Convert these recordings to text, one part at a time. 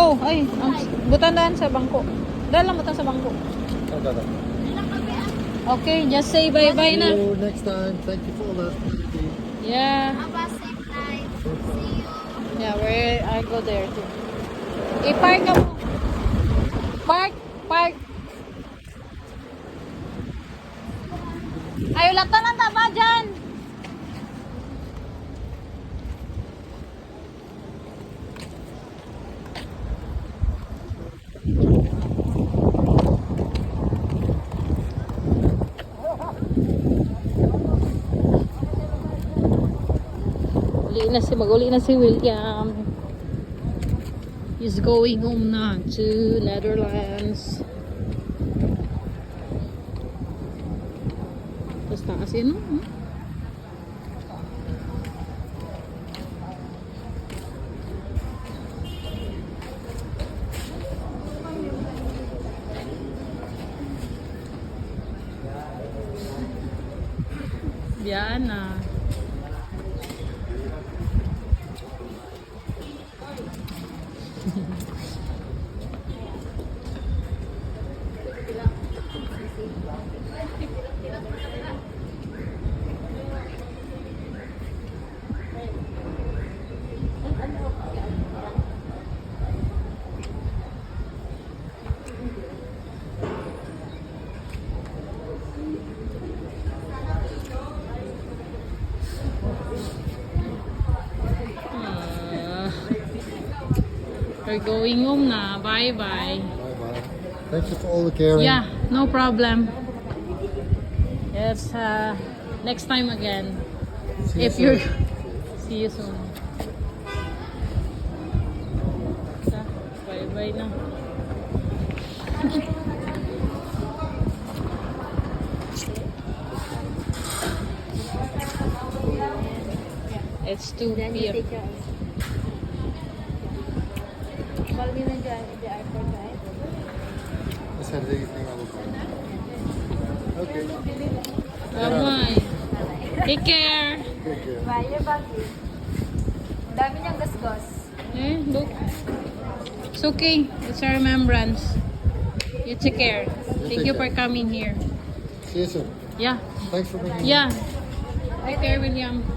Oh, ay. Butan daan sa bangko. Daan lang butan sa bangko. Okay, just say bye-bye na. See you next time. Thank you for that. Yeah. Have a safe night. See you. Yeah, where I go there too. I-park ka mo. Park. Park. Ay, ulatan lang taba dyan. Mag-uli na si William. He's going home na to Netherlands. Tapos taas yun, no? Diana. We're going home na. Bye-bye. Bye-bye. Thank you for all the caring. Yeah, no problem. Yes, next time again. See you If soon. you're... See you soon. Bye-bye na. It's 2 p.m. Call me when the airport, right? Saturday evening I will come. Okay. Bye-bye. Take care. Take care. Bye, your baggy. Dami niyang gasgos. Look. It's okay. It's a remembrance. You take care. Thank you for coming here. See you soon. Yeah. Thanks for being here. Yeah. Take care, William.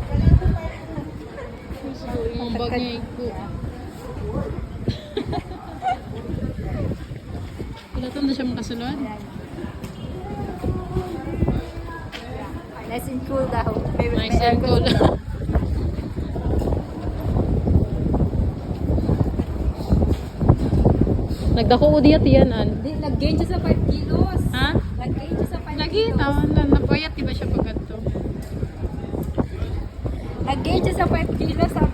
Ang bag niya iko. Wala na siya makasulod. Nice and cool daw. Nice and cool. Nagdako ko diya tiyanan. Nag-gain siya sa 5 kilos. Ha? Nag-gain siya sa 5 Lagi, kilos. napayat, di ba siya pagkato? Nag-gain siya sa 5 kilos. Sabi